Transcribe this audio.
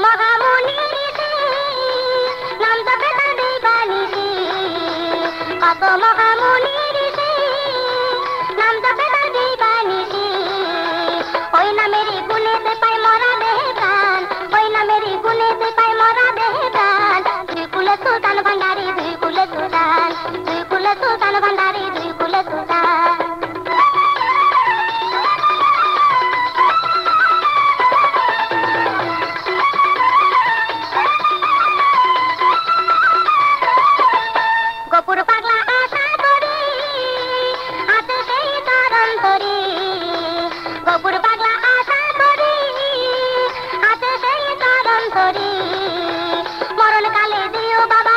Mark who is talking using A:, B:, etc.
A: মহামুনি ঋষি নাম জপে তার দিবানিশি, কত মহামুনি ঋষি নাম জপে তার দিবানিশি। ওই নামেরই গুণেতে পাই মরা দেহে প্রাণ, ওই নামেরই গুণেতে পাই মরা দেহে প্রাণ। দুই কুলে সুলতান ভান্ডারী, দুই কুলে সুলতান, দুই কুলে সুলতান ভান্ডারী, দুই কুলে সুলতান। গোপুর পাগলা আশা করি হাতে সেই চরণ ধরি, গোপুর পাগলা আশা করি হাতে সেই চরণ ধরি। মরণ কালে দিও বাবা